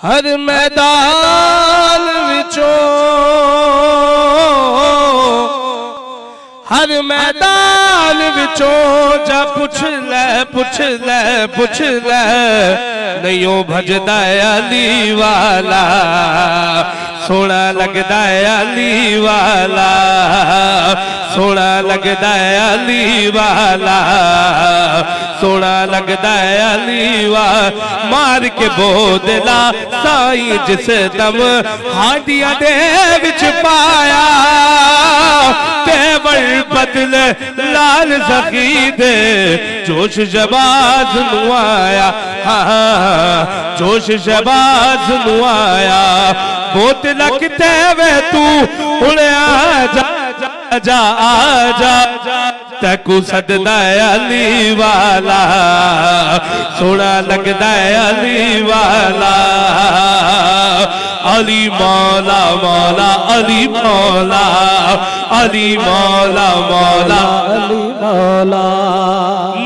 हर मैदान विचों हर मैदान विचों जा पुछ ले नहीं भजदा अली वाला सोना लगदा अली वाला सोना लगदा अली वाला सोना लगदा अली वाला मार के बोदला साई जिस दम हाडिया दे विच पाया तेवर बदल लाल सखी दे जोश शबाज नुआया जोश शबाज नुआया बोतला किते वे तू हुणे आजा आजा तकू सददा अली वाला सोना लगदा अली वाला अली मौला मौला अली मौला अली मौला मौला अली मौला।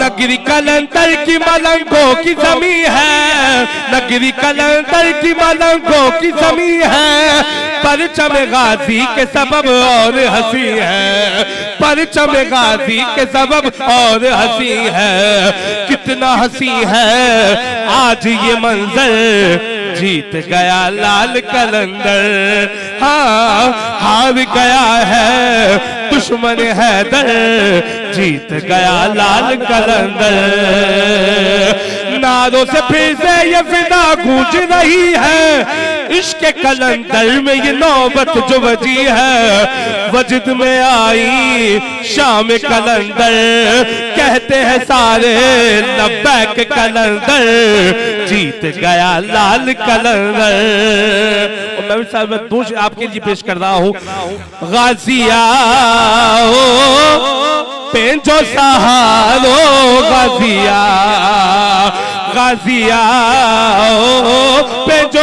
नगरी कलंदर की मलंगों की जमी है नगरी कलंदर की मलंगों की जमी है परचम गाजी के सबब और हंसी है परचम गाजी के सबब और हंसी है कितना हंसी है आज ये मंजर जीत गया लाल कलंदर हाँ हार गया है दुश्मन हैदर जीत गया लाल कलंदर नारों से फिर से ये फिदा गूंज रही है इश्क कलंदर में ये नौबत जो बजी है वजद में आई शाम कलंदर कहते हैं सारे लब्बैक कलंदर जीत गया लाल कलंदर। मैं साहब मैं आपके लिए पेश कर रहा हूँ गाजिया पेंचो सहारो गाजिया गाजिया पेंचो